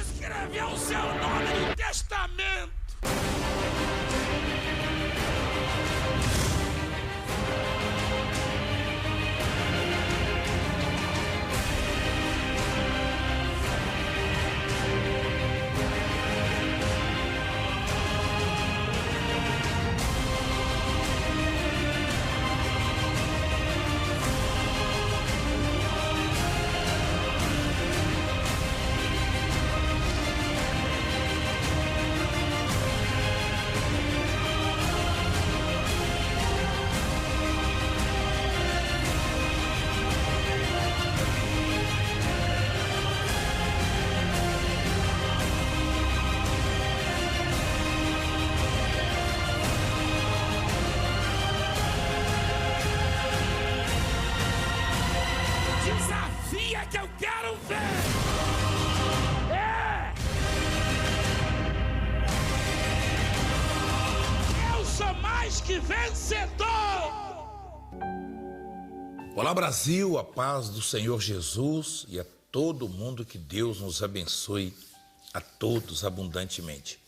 escreveu o seu nome no testamento. Desafia que eu quero ver! Eu sou mais que vencedor! Olá, Brasil, a paz do Senhor Jesus e a todo mundo, que Deus nos abençoe a todos abundantemente.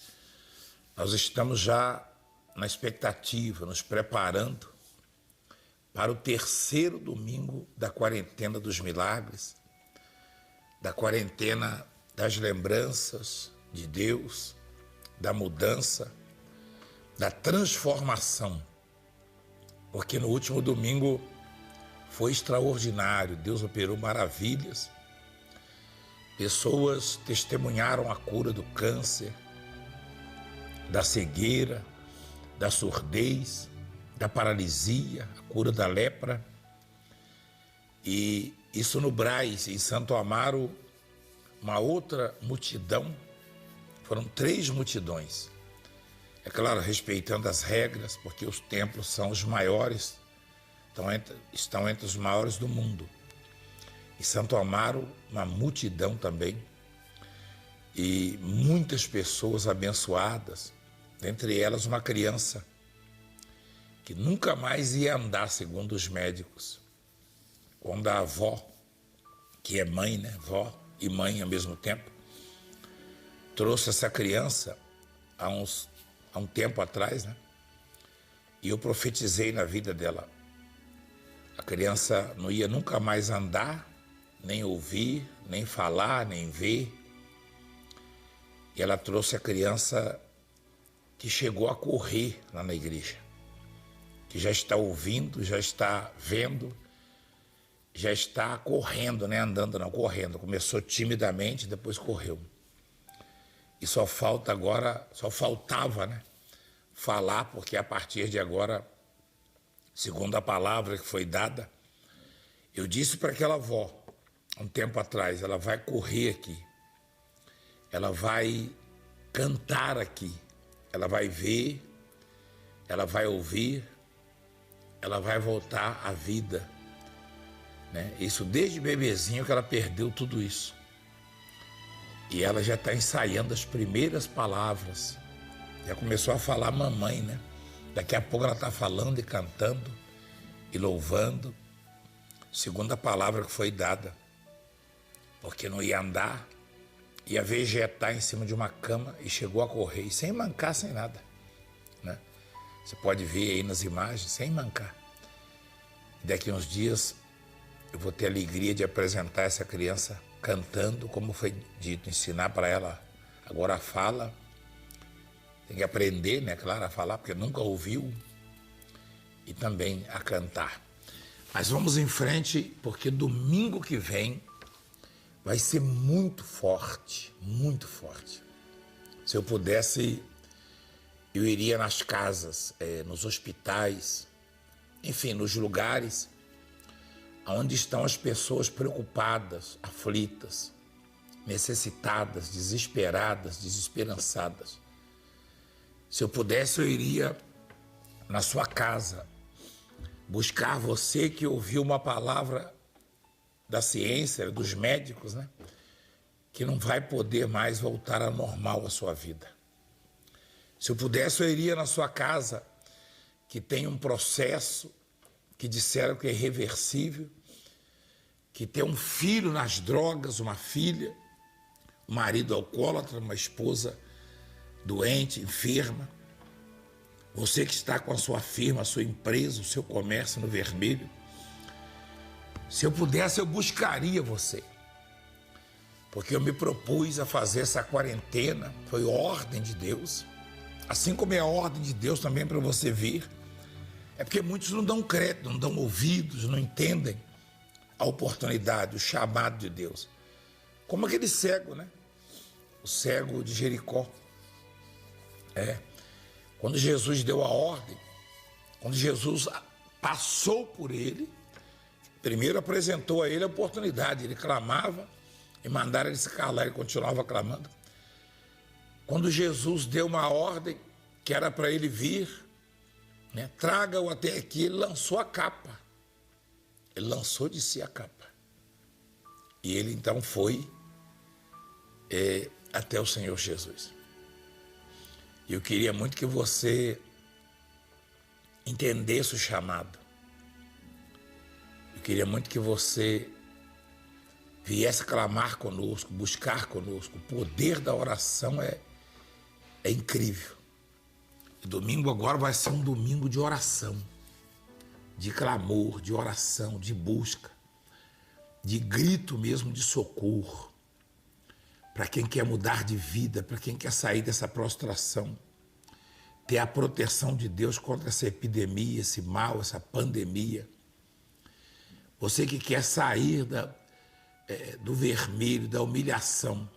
Nós estamos já na expectativa, nos preparando para o terceiro domingo da quarentena dos milagres, da quarentena das lembranças de Deus, da mudança, da transformação. Porque no último domingo foi extraordinário, Deus operou maravilhas. Pessoas testemunharam a cura do câncer, da cegueira, da surdez, da paralisia, a cura da lepra. E isso no Brás, em Santo Amaro, uma outra multidão, foram 3 multidões. É claro, respeitando as regras, porque os templos são os maiores, estão entre os maiores do mundo. Em Santo Amaro, uma multidão também, e muitas pessoas abençoadas, dentre elas uma criança que nunca mais ia andar, segundo os médicos. Quando a avó, que é mãe, né, vó e mãe ao mesmo tempo, trouxe essa criança há um tempo atrás, né, e eu profetizei na vida dela. A criança não ia nunca mais andar, nem ouvir, nem falar, nem ver. E ela trouxe a criança que chegou a correr lá na igreja, que já está ouvindo, já está vendo, já está correndo, né? Andando não, correndo. Começou timidamente, depois correu. E só faltava, né, falar, porque a partir de agora, segundo a palavra que foi dada, eu disse para aquela avó, um tempo atrás, ela vai correr aqui, ela vai cantar aqui, ela vai ver, ela vai ouvir, ela vai voltar à vida, né? Isso desde bebezinho que ela perdeu tudo isso. E ela já está ensaiando as primeiras palavras, já começou a falar mamãe, né? Daqui a pouco ela está falando e cantando e louvando, segundo a palavra que foi dada, porque não ia andar, ia vegetar em cima de uma cama e chegou a correr, e sem mancar, sem nada, né? Você pode ver aí nas imagens, sem mancar. Daqui a uns dias eu vou ter a alegria de apresentar essa criança cantando, como foi dito, ensinar para ela. Agora fala, tem que aprender, né, claro, a falar, porque nunca ouviu, e também a cantar. Mas vamos em frente, porque domingo que vem vai ser muito forte, muito forte. Se eu pudesse, eu iria nas casas, nos hospitais, enfim, nos lugares onde estão as pessoas preocupadas, aflitas, necessitadas, desesperadas, desesperançadas. Se eu pudesse, eu iria na sua casa buscar você que ouviu uma palavra da ciência, dos médicos, né, que não vai poder mais voltar ao normal a sua vida. Se eu pudesse, eu iria na sua casa, que tem um processo que disseram que é irreversível, que tem um filho nas drogas, uma filha, marido alcoólatra, uma esposa doente, enferma, você que está com a sua firma, a sua empresa, o seu comércio no vermelho, se eu pudesse, eu buscaria você. Porque eu me propus a fazer essa quarentena, foi ordem de Deus. Assim como é a ordem de Deus também para você vir. É porque muitos não dão crédito, não dão ouvidos, não entendem a oportunidade, o chamado de Deus. Como aquele cego, né? O cego de Jericó. Quando Jesus deu a ordem, quando Jesus passou por ele, primeiro apresentou a ele a oportunidade. Ele clamava e mandaram ele se calar, ele continuava clamando. Quando Jesus deu uma ordem que era para ele vir, né, traga-o até aqui, ele lançou a capa. Ele lançou de si a capa. E ele então foi até o Senhor Jesus. E eu queria muito que você entendesse o chamado. Eu queria muito que você viesse clamar conosco, buscar conosco. O poder da oração é incrível. E domingo agora vai ser um domingo de oração, de clamor, de oração, de busca, de grito mesmo de socorro. Para quem quer mudar de vida, para quem quer sair dessa prostração, ter a proteção de Deus contra essa epidemia, esse mal, essa pandemia. Você que quer sair do vermelho, da humilhação.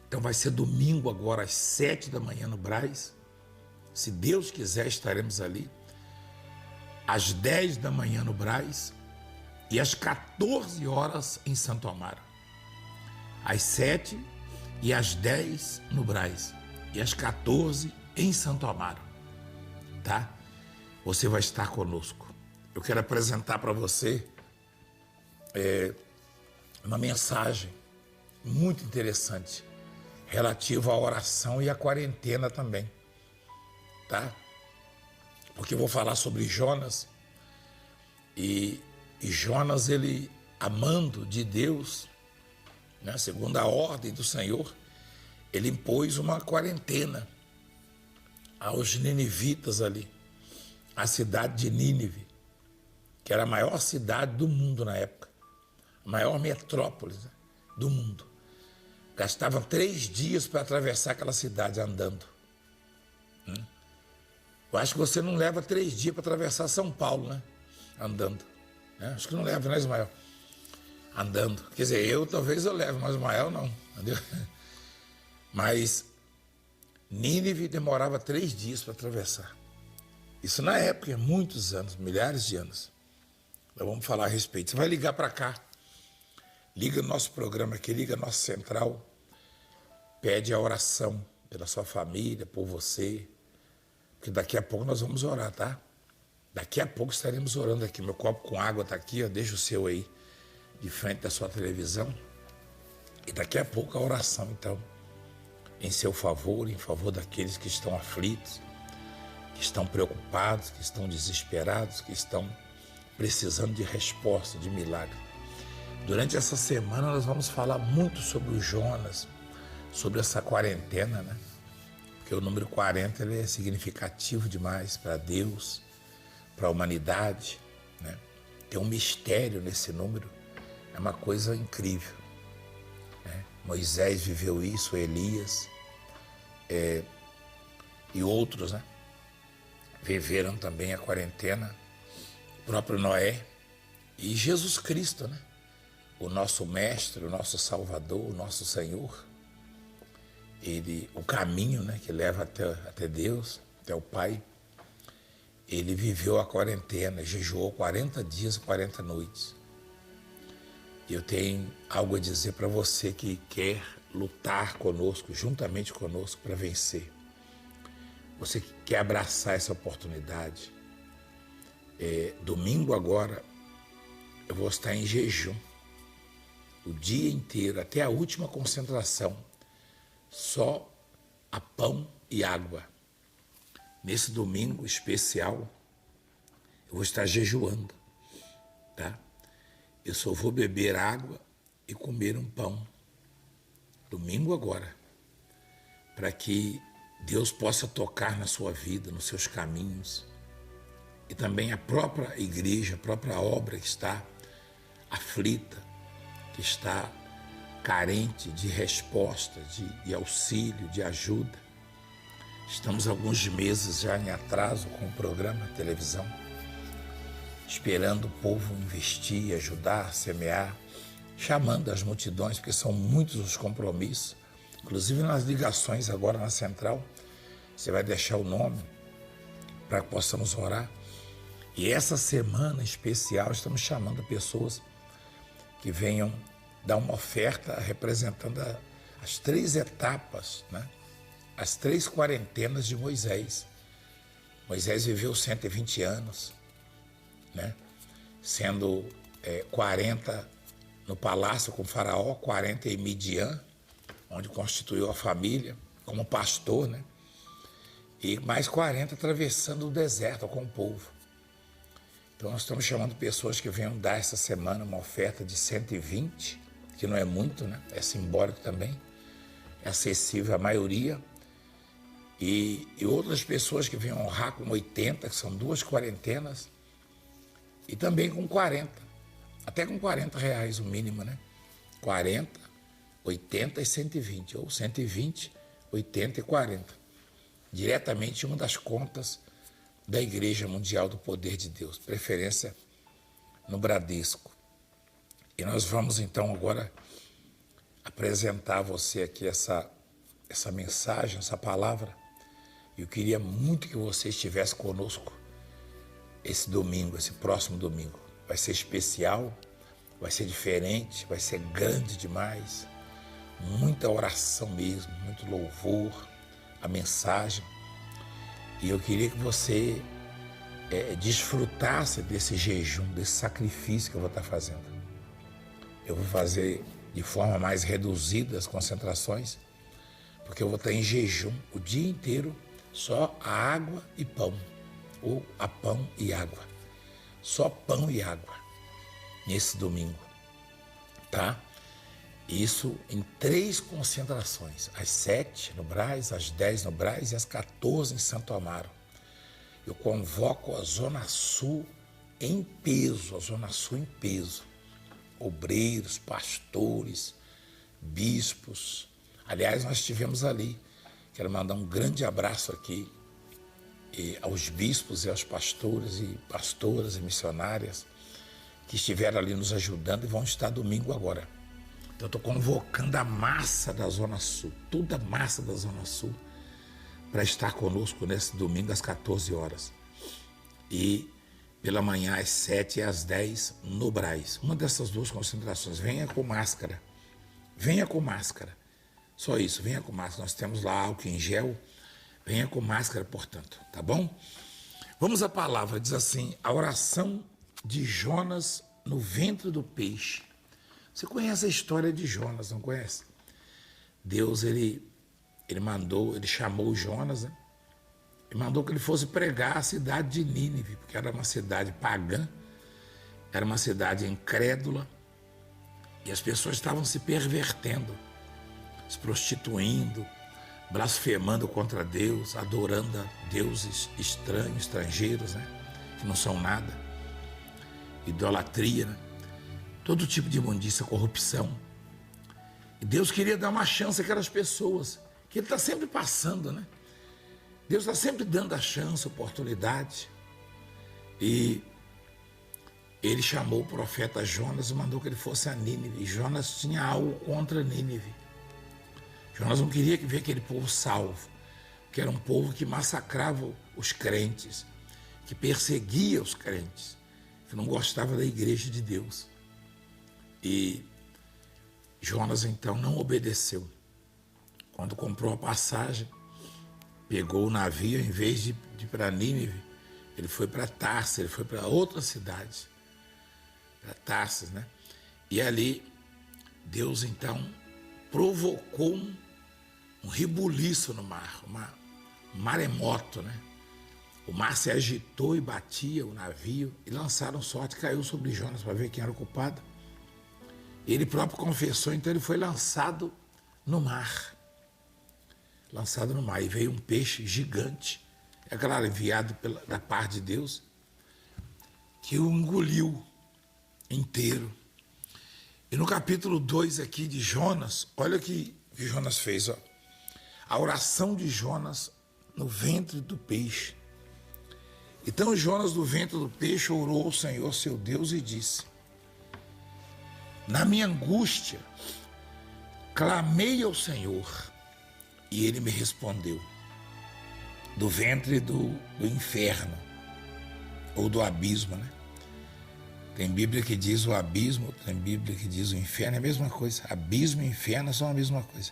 Então vai ser domingo agora às 7 da manhã no Brás. Se Deus quiser, estaremos ali. Às 10 da manhã no Brás e às 14 horas em Santo Amaro. Às 7 e às 10 no Brás e às 14 em Santo Amaro, tá? Você vai estar conosco. Eu quero apresentar para você uma mensagem muito interessante relativa à oração e à quarentena também, tá? Porque eu vou falar sobre Jonas e Jonas, ele amando de Deus, né, segundo a ordem do Senhor, ele impôs uma quarentena aos ninivitas ali, a cidade de Nínive, que era a maior cidade do mundo na época, a maior metrópole, né, do mundo. Gastavam 3 dias para atravessar aquela cidade andando. Eu acho que você não leva 3 dias para atravessar São Paulo, né? Andando. Né? Acho que não leva, né, Ismael? Andando. Quer dizer, talvez eu leve, mas Ismael não. Entendeu? Mas Nínive demorava 3 dias para atravessar. Isso na época, muitos anos, milhares de anos. Nós vamos falar a respeito. Você vai ligar para cá. Liga no nosso programa aqui, liga a nossa central. Pede a oração pela sua família, por você. Porque daqui a pouco nós vamos orar, tá? Daqui a pouco estaremos orando aqui. Meu copo com água está aqui, ó, deixa o seu aí, de frente da sua televisão. E daqui a pouco a oração, então, em seu favor, em favor daqueles que estão aflitos, que estão preocupados, que estão desesperados, que estão precisando de resposta, de milagre. Durante essa semana nós vamos falar muito sobre o Jonas, sobre essa quarentena, né? Porque o número 40 ele é significativo demais para Deus, para a humanidade, né? Tem um mistério nesse número, é uma coisa incrível, né? Moisés viveu isso, Elias e outros, né? Viveram também a quarentena, o próprio Noé e Jesus Cristo, né? O nosso mestre, o nosso Salvador, o nosso Senhor. Ele, o caminho, né, que leva até Deus, até o Pai, ele viveu a quarentena, jejuou 40 dias e 40 noites. E eu tenho algo a dizer para você que quer lutar conosco, juntamente conosco, para vencer. Você que quer abraçar essa oportunidade. Domingo agora, eu vou estar em jejum, o dia inteiro, até a última concentração. Só a pão e água. Nesse domingo especial, eu vou estar jejuando, tá? Eu só vou beber água e comer um pão. domingo agora, para que Deus possa tocar na sua vida, nos seus caminhos, e também a própria igreja, a própria obra que está aflita, que está carente de resposta, de auxílio, de ajuda. Estamos alguns meses já em atraso com o programa de televisão, esperando o povo investir, ajudar, semear, chamando as multidões, porque são muitos os compromissos. Inclusive nas ligações agora na central, você vai deixar o nome para que possamos orar. E essa semana especial estamos chamando pessoas que venham dar uma oferta representando as 3 etapas, né? As 3 quarentenas de Moisés. Moisés viveu 120 anos, né? Sendo 40 no palácio com Faraó, 40 em Midian, onde constituiu a família como pastor, né? E mais 40 atravessando o deserto com o povo. Então nós estamos chamando pessoas que venham dar essa semana uma oferta de 120, que não é muito, né? É simbólico também, é acessível à maioria. E outras pessoas que venham honrar com 80, que são 2 quarentenas, e também com 40, até com 40 reais o mínimo, né? 40, 80 e 120, ou 120, 80 e 40, diretamente em uma das contas da Igreja Mundial do Poder de Deus, preferência no Bradesco. E nós vamos então agora apresentar a você aqui essa mensagem, essa palavra. Eu queria muito que você estivesse conosco esse domingo, esse próximo domingo. Vai ser especial, vai ser diferente, vai ser grande demais. Muita oração mesmo, muito louvor, a mensagem. E eu queria que você desfrutasse desse jejum, desse sacrifício que eu vou estar fazendo. Eu vou fazer de forma mais reduzida as concentrações, porque eu vou estar em jejum o dia inteiro, só a água e pão, ou a pão e água. Só pão e água nesse domingo, tá? Isso em 3 concentrações, às 7 no Brás, às 10 no Brás e às 14 em Santo Amaro. Eu convoco a Zona Sul em peso, a Zona Sul em peso. Obreiros, pastores, bispos. Aliás, nós estivemos ali. Quero mandar um grande abraço aqui aos bispos e aos pastores e pastoras e missionárias que estiveram ali nos ajudando e vão estar domingo agora. Então, eu estou convocando a massa da Zona Sul, toda a massa da Zona Sul, para estar conosco nesse domingo às 14 horas. E pela manhã às 7 e às 10 no Brás. Uma dessas 2 concentrações. Venha com máscara. Venha com máscara. Só isso, venha com máscara. Nós temos lá álcool em gel. Venha com máscara, portanto, tá bom? Vamos à palavra. Diz assim, a oração de Jonas no ventre do peixe. Você conhece a história de Jonas, não conhece? Deus, ele chamou Jonas, né? E mandou que ele fosse pregar a cidade de Nínive, porque era uma cidade pagã, era uma cidade incrédula, e as pessoas estavam se pervertendo, se prostituindo, blasfemando contra Deus, adorando a deuses estranhos, estrangeiros, né? Que não são nada, idolatria, né? Todo tipo de imundícia, corrupção. E Deus queria dar uma chance àquelas pessoas, que Ele está sempre passando, né? Deus está sempre dando a chance, a oportunidade. E Ele chamou o profeta Jonas e mandou que ele fosse a Nínive. E Jonas tinha algo contra Nínive. Jonas não queria ver aquele povo salvo, que era um povo que massacrava os crentes, que perseguia os crentes, que não gostava da igreja de Deus. E Jonas então não obedeceu. Quando comprou a passagem, pegou o navio, em vez de ir para Nínive, ele foi para Tarsis, ele foi para outra cidade, para Tarsis, né? E ali, Deus então provocou um rebuliço no mar, um maremoto, né? O mar se agitou e batia o navio, e lançaram sorte, caiu sobre Jonas para ver quem era o culpado. Ele próprio confessou, então ele foi lançado no mar. Lançado no mar. E veio um peixe gigante, é claro, enviado da parte de Deus, que o engoliu inteiro. E no capítulo 2 aqui de Jonas, olha o que Jonas fez, ó. A oração de Jonas no ventre do peixe. Então Jonas, do ventre do peixe, orou ao Senhor, seu Deus, e disse: na minha angústia, clamei ao Senhor, e ele me respondeu. Do ventre do inferno, ou do abismo, né? Tem Bíblia que diz o abismo, tem Bíblia que diz o inferno, é a mesma coisa. Abismo e inferno são a mesma coisa.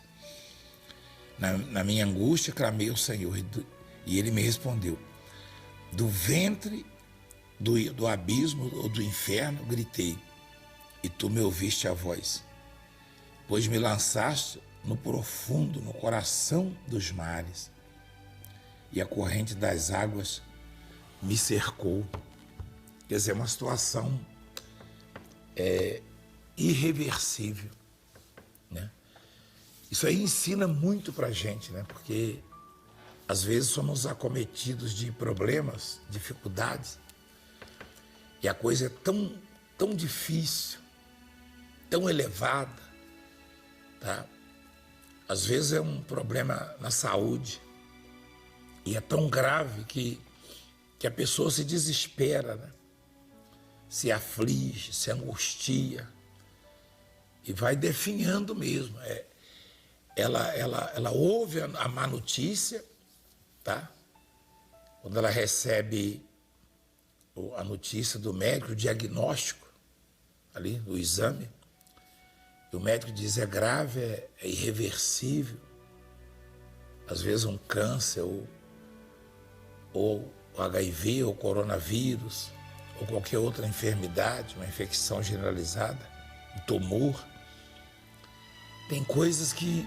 Na minha angústia, clamei ao Senhor, e ele me respondeu. Do ventre do abismo ou do inferno, gritei, e tu me ouviste a voz, pois me lançaste no profundo, no coração dos mares, e a corrente das águas me cercou. Quer dizer, é uma situação irreversível, né? Isso aí ensina muito pra gente, né? Porque às vezes somos acometidos de problemas, dificuldades, e a coisa é tão difícil, tão elevada, tá? Às vezes é um problema na saúde, e é tão grave que a pessoa se desespera, né? Se aflige, se angustia, e vai definhando mesmo. Ela ouve a má notícia, tá? Quando ela recebe a notícia do médico, o diagnóstico ali, do exame, e o médico diz é grave, é irreversível, às vezes um câncer, ou HIV, ou coronavírus, ou qualquer outra enfermidade, uma infecção generalizada, um tumor. Tem coisas que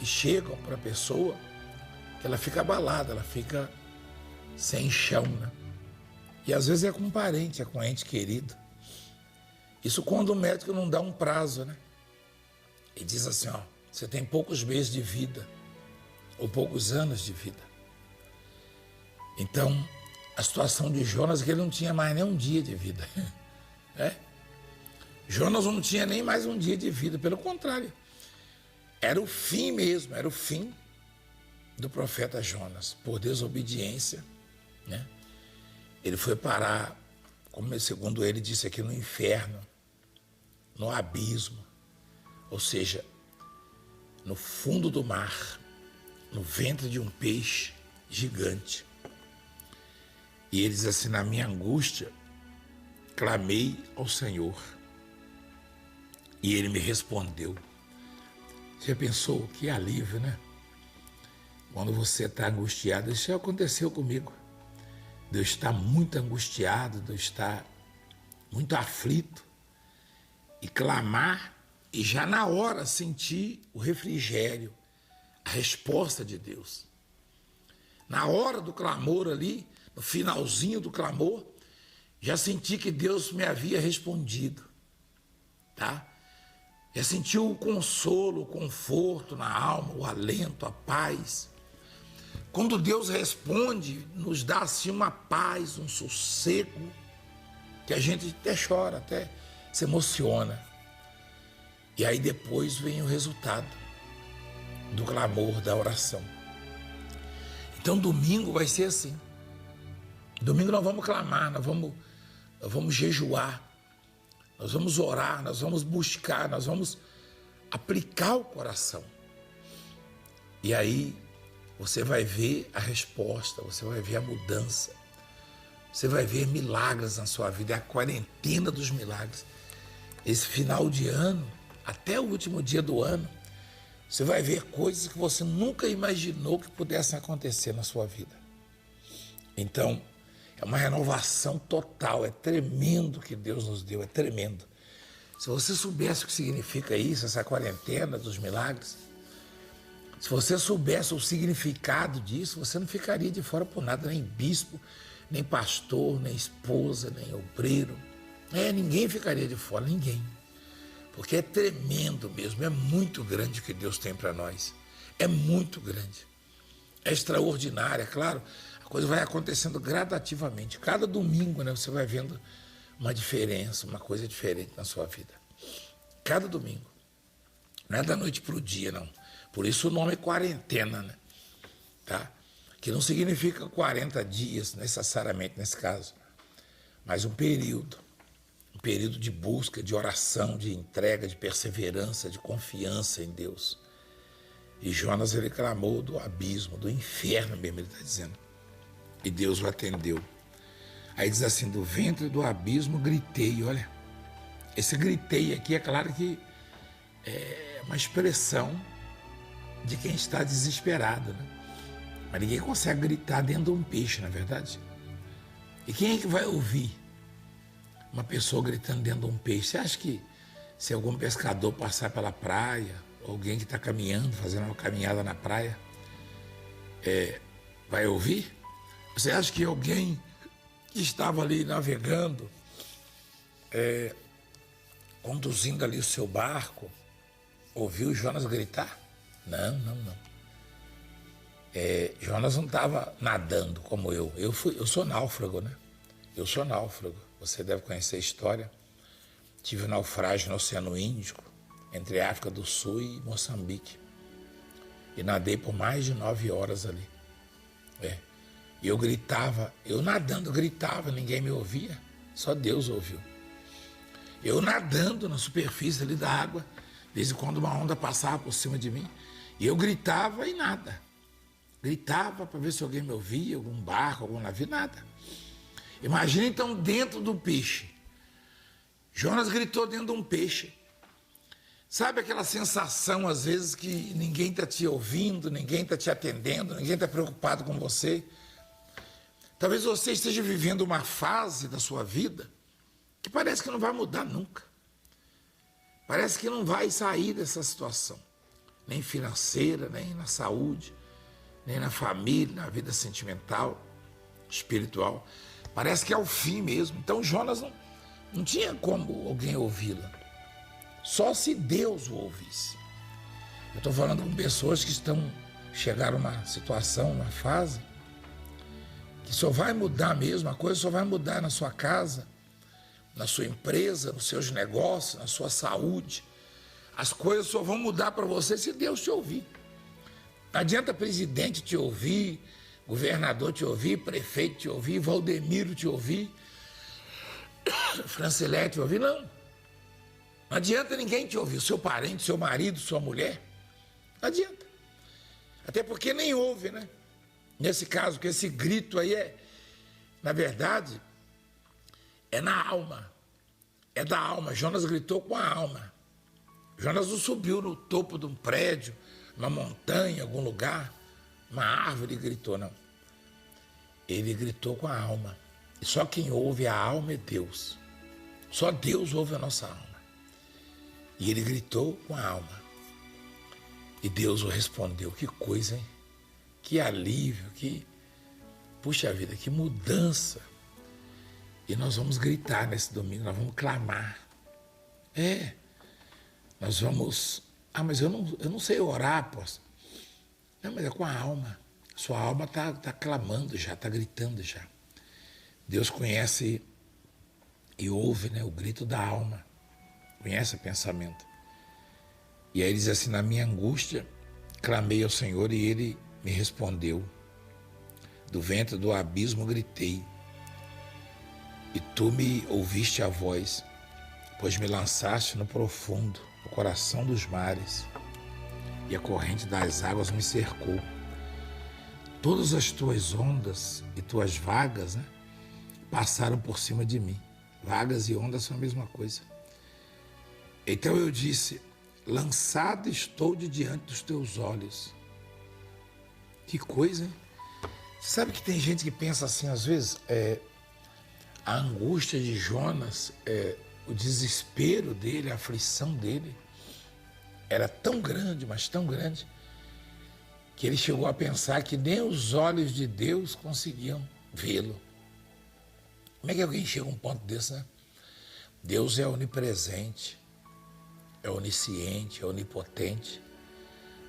chegam para a pessoa que ela fica abalada, ela fica sem chão, né? E às vezes é com um parente, é com um ente querido. Isso quando o médico não dá um prazo, né? E diz assim, ó, você tem poucos meses de vida, ou poucos anos de vida. Então, a situação de Jonas é que ele não tinha mais nem um dia de vida. Jonas não tinha nem mais um dia de vida, pelo contrário. Era o fim mesmo, era o fim do profeta Jonas. Por desobediência, né? Ele foi parar, como segundo ele disse aqui, no inferno, no abismo, ou seja, no fundo do mar, no ventre de um peixe gigante. E ele diz assim, na minha angústia, clamei ao Senhor, e ele me respondeu. Você pensou, que alívio, né? Quando você está angustiado, isso já aconteceu comigo. Deus está muito angustiado, Deus está muito aflito, e clamar, e já na hora sentir o refrigério, a resposta de Deus. Na hora do clamor ali, no finalzinho do clamor, já senti que Deus me havia respondido, tá? Já senti o consolo, o conforto na alma, o alento, a paz. Quando Deus responde, nos dá assim uma paz, um sossego, que a gente até chora, até se emociona. E aí depois vem o resultado do clamor, da oração. Então domingo vai ser assim. Domingo nós vamos clamar, nós vamos jejuar, nós vamos orar, nós vamos buscar, nós vamos aplicar o coração. E aí você vai ver a resposta, você vai ver a mudança, você vai ver milagres na sua vida, é a quarentena dos milagres. Esse final de ano, até o último dia do ano, você vai ver coisas que você nunca imaginou que pudessem acontecer na sua vida. Então, é uma renovação total, é tremendo que Deus nos deu, é tremendo. Se você soubesse o que significa isso, essa quarentena dos milagres, se você soubesse o significado disso, você não ficaria de fora por nada, nem bispo, nem pastor, nem esposa, nem obreiro. Ninguém ficaria de fora, ninguém. Porque é tremendo mesmo, é muito grande o que Deus tem para nós. É muito grande. É extraordinário, é claro. A coisa vai acontecendo gradativamente. Cada domingo, né, você vai vendo uma diferença, uma coisa diferente na sua vida. Cada domingo. Não é da noite para o dia, não. Por isso o nome é quarentena, né? Tá? Que não significa 40 dias, necessariamente, nesse caso. Mas um período de busca, de oração, de entrega, de perseverança, de confiança em Deus. E Jonas, ele clamou do abismo, do inferno mesmo, ele está dizendo. E Deus o atendeu. Aí diz assim, do ventre do abismo gritei, olha. Esse gritei aqui, é claro que é uma expressão de quem está desesperado, né? Mas ninguém consegue gritar dentro de um peixe, na verdade. E quem é que vai ouvir uma pessoa gritando dentro de um peixe? Você acha que se algum pescador passar pela praia, alguém que está caminhando, fazendo uma caminhada na praia, vai ouvir? Você acha que alguém que estava ali navegando, conduzindo ali o seu barco, ouviu Jonas gritar? Não. Jonas não estava nadando como eu. Eu sou náufrago, né? Eu sou náufrago. Você deve conhecer a história. Tive um naufrágio no Oceano Índico, entre a África do Sul e Moçambique. E nadei por mais de 9 horas ali. E eu gritava, eu nadando gritava, ninguém me ouvia, só Deus ouviu. Eu nadando na superfície ali da água, desde quando uma onda passava por cima de mim, e eu gritava e nada. Gritava para ver se alguém me ouvia, algum barco, algum navio, nada. Imagina então dentro do peixe. Jonas gritou dentro de um peixe. Sabe aquela sensação às vezes que ninguém está te ouvindo, ninguém está te atendendo, ninguém está preocupado com você? Talvez você esteja vivendo uma fase da sua vida que parece que não vai mudar nunca. Parece que não vai sair dessa situação. Nem financeira, nem na saúde, nem na família, na vida sentimental, espiritual. Parece que é o fim mesmo. Então Jonas não tinha como alguém ouvi-la. Só se Deus o ouvisse. Eu estou falando com pessoas que chegaram a uma situação, uma fase, que só vai mudar mesmo, a coisa só vai mudar na sua casa, na sua empresa, nos seus negócios, na sua saúde. As coisas só vão mudar para você se Deus te ouvir. Não adianta presidente te ouvir, governador te ouvir, prefeito te ouvir, Valdemiro te ouvir, Francilete te ouvir, não. Não adianta ninguém te ouvir, seu parente, seu marido, sua mulher. Não adianta. Até porque nem ouve, né? Nesse caso, que esse grito aí na verdade, é na alma. É da alma. Jonas gritou com a alma. Jonas não subiu no topo de um prédio, uma montanha, algum lugar, uma árvore e gritou, não. Ele gritou com a alma. E só quem ouve a alma é Deus. Só Deus ouve a nossa alma. E ele gritou com a alma. E Deus o respondeu. Que coisa, hein? Que alívio, puxa vida, que mudança. E nós vamos gritar nesse domingo, nós vamos clamar. Nós vamos... mas eu não sei orar, apóstolo. Não, mas é com a alma. Sua alma está clamando já, está gritando já. Deus conhece e ouve, né, o grito da alma. Conhece o pensamento. E aí ele diz assim, na minha angústia, clamei ao Senhor e Ele me respondeu. Do ventre do abismo gritei. E tu me ouviste a voz, pois me lançaste no profundo, no coração dos mares, e a corrente das águas me cercou. Todas as tuas ondas e tuas vagas, né, passaram por cima de mim. Vagas e ondas são a mesma coisa. Então eu disse, lançado estou de diante dos teus olhos. Que coisa, hein? Você sabe que tem gente que pensa assim, às vezes, a angústia de Jonas, o desespero dele, a aflição dele, era tão grande, mas tão grande, que ele chegou a pensar que nem os olhos de Deus conseguiam vê-lo. Como é que alguém chega a um ponto desse, né? Deus é onipresente. é onisciente, é onipotente,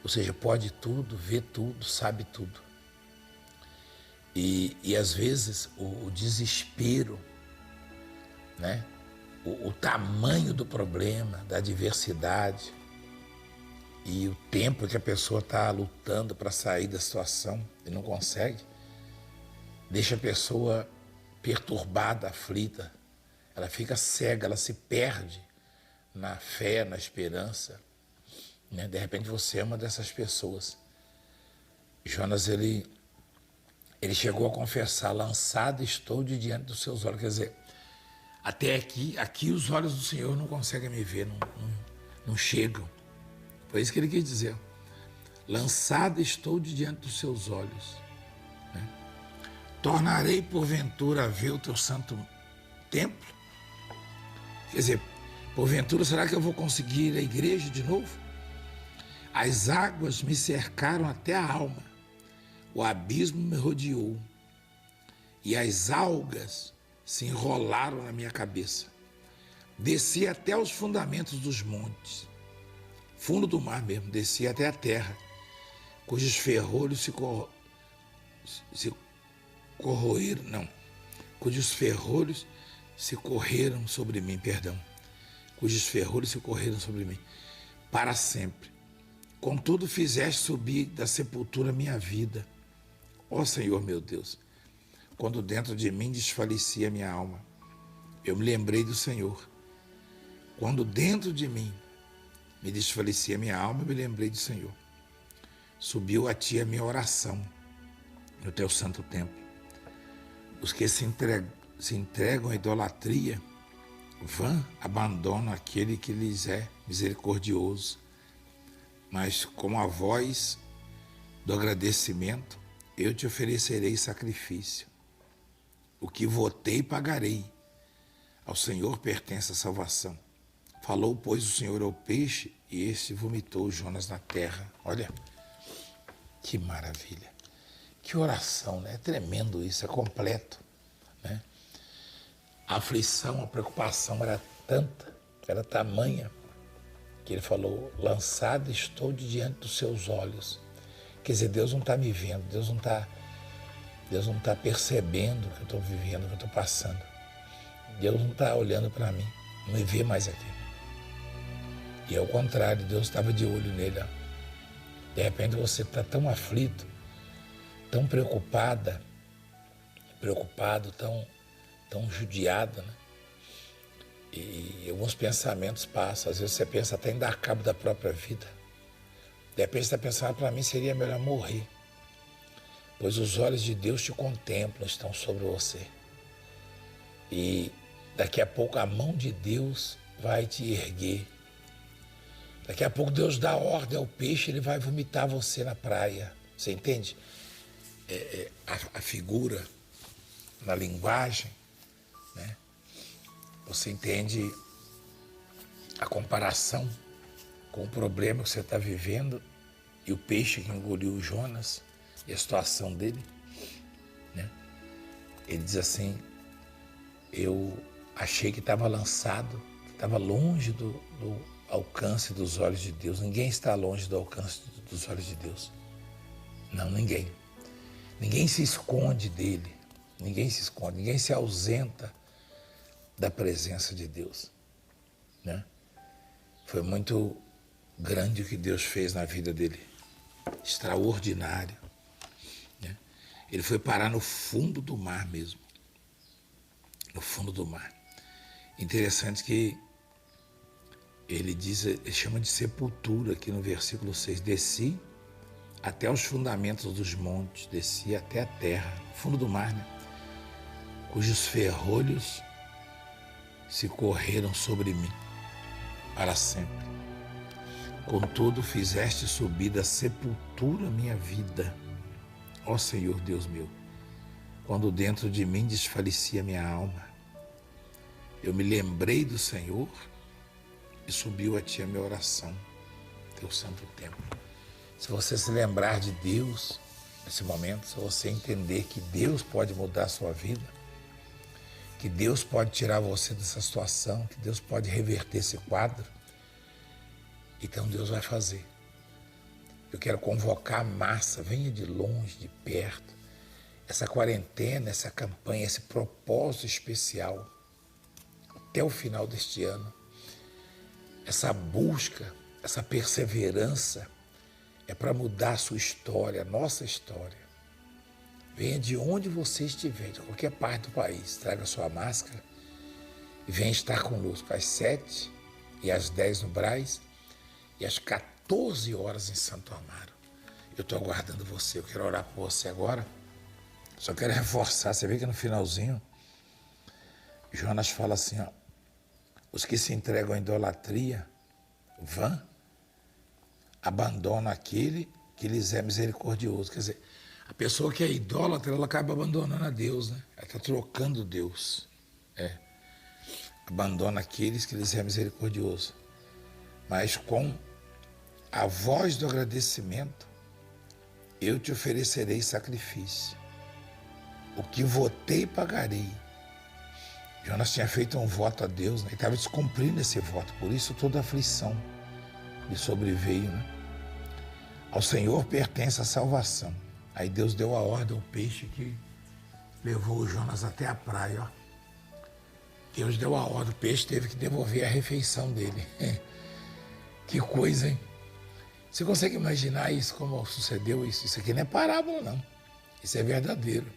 ou seja, pode tudo, vê tudo, sabe tudo. E às vezes o desespero, né? O tamanho do problema, da adversidade e o tempo que a pessoa está lutando para sair da situação e não consegue, deixa a pessoa perturbada, aflita. Ela fica cega, ela se perde na fé, na esperança. Né? De repente você é uma dessas pessoas. Jonas, ele chegou a confessar: lançado estou de diante dos seus olhos. Quer dizer, até aqui os olhos do Senhor não conseguem me ver, não chegam. Foi isso que ele quis dizer. Lançado estou de diante dos seus olhos. Né? Tornarei porventura a ver o teu santo templo? Quer dizer, porventura será que eu vou conseguir ir à igreja de novo? As águas me cercaram até a alma, o abismo me rodeou e as algas se enrolaram na minha cabeça. Desci até os fundamentos dos montes, fundo do mar mesmo, desci até a terra, cujos ferrolhos cujos ferrolhos se correram sobre mim, cujos ferrolhos se correram sobre mim, para sempre. Contudo, fizeste subir da sepultura minha vida, ó Senhor meu Deus. Quando dentro de mim desfalecia minha alma, eu me lembrei do Senhor. Quando dentro de mim me desfalecia minha alma, eu me lembrei do Senhor. Subiu a ti a minha oração no teu santo templo. Os que se entregam à idolatria vã abandonam aquele que lhes é misericordioso. Mas com a voz do agradecimento, eu te oferecerei sacrifício. O que votei, pagarei. Ao Senhor pertence a salvação. Falou, pois, o Senhor ao peixe, e este vomitou Jonas na terra. Olha, que maravilha. Que oração, né? É tremendo isso, é completo. Né? A aflição, a preocupação era tanta, era tamanha, que ele falou: lançado estou de diante dos seus olhos. Quer dizer, Deus não está me vendo, Deus não está percebendo o que eu estou vivendo, o que eu estou passando. Deus não está olhando para mim, não me vê mais aqui. E ao contrário, Deus estava de olho nele. De repente você está tão aflito, tão preocupado, tão judiado, né? E alguns pensamentos passam. Às vezes você pensa até em dar cabo da própria vida. De repente você está pensando: para mim seria melhor morrer, pois os olhos de Deus te contemplam, estão sobre você. E daqui a pouco a mão de Deus vai te erguer. Daqui a pouco Deus dá ordem ao peixe, ele vai vomitar você na praia. Você entende? A figura, na linguagem, né? Você entende a comparação com o problema que você está vivendo e o peixe que engoliu o Jonas e a situação dele, né? Ele diz assim: eu achei que estava lançado, estava longe do alcance dos olhos de Deus. Ninguém está longe do alcance dos olhos de Deus. Não, ninguém. Ninguém se esconde dele. Ninguém se esconde, ninguém se ausenta da presença de Deus, né? Foi muito grande o que Deus fez na vida dele. Extraordinário, né? Ele foi parar no fundo do mar mesmo. No fundo do mar. Interessante que ele chama de sepultura aqui no versículo 6. Desci até os fundamentos dos montes, desci até a terra, fundo do mar, né? Cujos ferrolhos se correram sobre mim para sempre. Contudo, fizeste subir da sepultura minha vida, ó Senhor Deus meu. Quando dentro de mim desfalecia minha alma, eu me lembrei do Senhor e subiu a ti a minha oração, teu santo templo. Se você se lembrar de Deus nesse momento, se você entender que Deus pode mudar a sua vida, que Deus pode tirar você dessa situação, que Deus pode reverter esse quadro, Então Deus vai fazer. Eu quero convocar a massa, venha de longe, de perto. Essa quarentena, essa campanha, esse propósito especial, até o final deste ano, essa busca, essa perseverança, é para mudar a sua história, a nossa história. Venha de onde você estiver, de qualquer parte do país, traga sua máscara e venha estar conosco às 7 e às 10 no Brás e às 14 horas em Santo Amaro. Eu estou aguardando você, eu quero orar por você agora. Só quero reforçar, você vê que no finalzinho, Jonas fala assim, ó, os que se entregam à idolatria, vã, abandonam aquele que lhes é misericordioso. Quer dizer, a pessoa que é idólatra, ela acaba abandonando a Deus, né? Ela está trocando Deus. Abandona aqueles que lhes é misericordioso. Mas com a voz do agradecimento, eu te oferecerei sacrifício. O que votei, pagarei. Jonas tinha feito um voto a Deus, né? E estava descumprindo esse voto, por isso toda a aflição lhe sobreveio, né? Ao Senhor pertence a salvação. Aí Deus deu a ordem ao peixe que levou o Jonas até a praia, ó. Deus deu a ordem, o peixe teve que devolver a refeição dele. Que coisa, hein? Você consegue imaginar isso, como sucedeu isso? Isso aqui não é parábola, não. Isso é verdadeiro.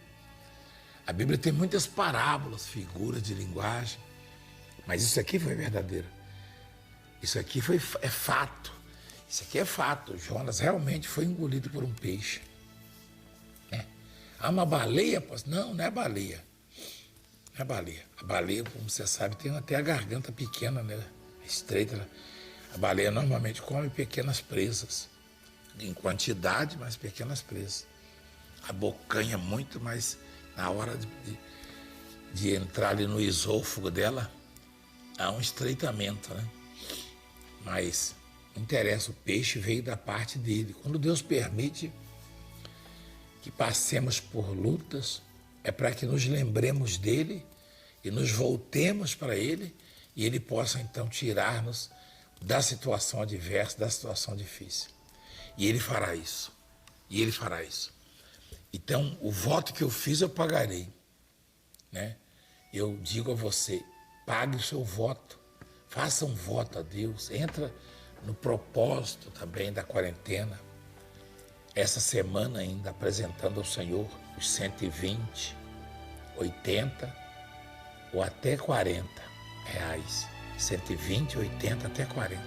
A Bíblia tem muitas parábolas, figuras de linguagem, mas isso aqui foi verdadeiro. Isso aqui é fato. Isso aqui é fato. Jonas realmente foi engolido por um peixe. Há uma baleia? Não, não é baleia. Não é baleia. A baleia, como você sabe, tem até a garganta pequena, né? Estreita. A baleia normalmente come pequenas presas. Em quantidade, mas pequenas presas. A bocanha muito, mas na hora de entrar ali no esôfago dela, há um estreitamento, né? Mas não interessa, o peixe veio da parte dele. Quando Deus permite que passemos por lutas, é para que nos lembremos dele e nos voltemos para ele e ele possa então tirar-nos da situação adversa, da situação difícil. E ele fará isso. E ele fará isso. Então, o voto que eu fiz, eu pagarei, né? Eu digo a você, pague o seu voto, faça um voto a Deus, entra no propósito também da quarentena, essa semana ainda apresentando ao Senhor os 120, 80 ou até 40 reais, 120, 80 até 40,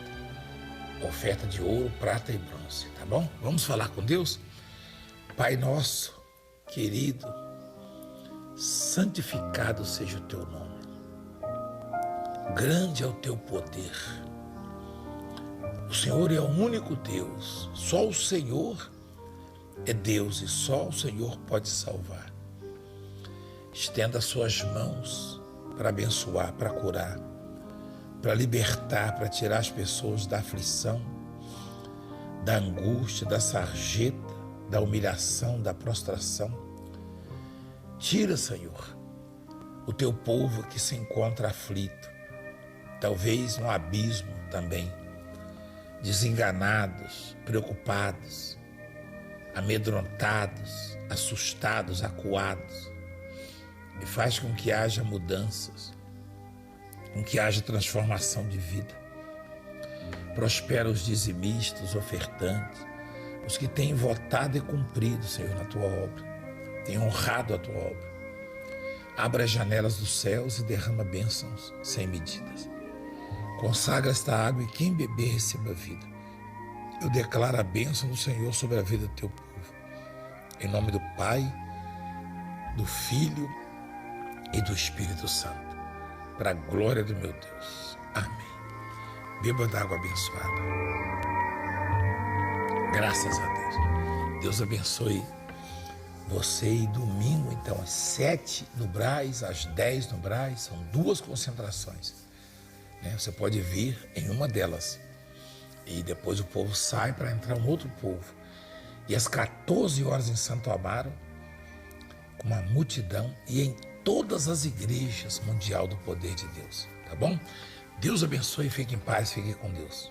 oferta de ouro, prata e bronze, tá bom? Vamos falar com Deus? Pai nosso, querido, santificado seja o teu nome. Grande é o teu poder. O Senhor é o único Deus. Só o Senhor é Deus e só o Senhor pode salvar. Estenda as suas mãos para abençoar, para curar, para libertar, para tirar as pessoas da aflição, da angústia, da sarjeta, da humilhação, da prostração. Tira, Senhor, o teu povo que se encontra aflito, talvez no abismo também, desenganados, preocupados, amedrontados, assustados, acuados, e faz com que haja mudanças, com que haja transformação de vida. Prospera os dizimistas, os ofertantes, os que têm votado e cumprido, Senhor, na tua obra, têm honrado a tua obra. Abra as janelas dos céus e derrama bênçãos sem medidas. Consagra esta água e quem beber receba vida. Eu declaro a bênção do Senhor sobre a vida do teu povo. Em nome do Pai, do Filho e do Espírito Santo. Para a glória do meu Deus. Amém. Beba da água abençoada. Graças a Deus. Deus abençoe você. E domingo, então, às 7 no Brás, às 10 no Brás, são 2 concentrações. Você pode vir em uma delas. E depois o povo sai para entrar um outro povo. E às 14 horas em Santo Amaro, com uma multidão, e em todas as igrejas mundial do poder de Deus. Tá bom? Deus abençoe, fique em paz, fique com Deus.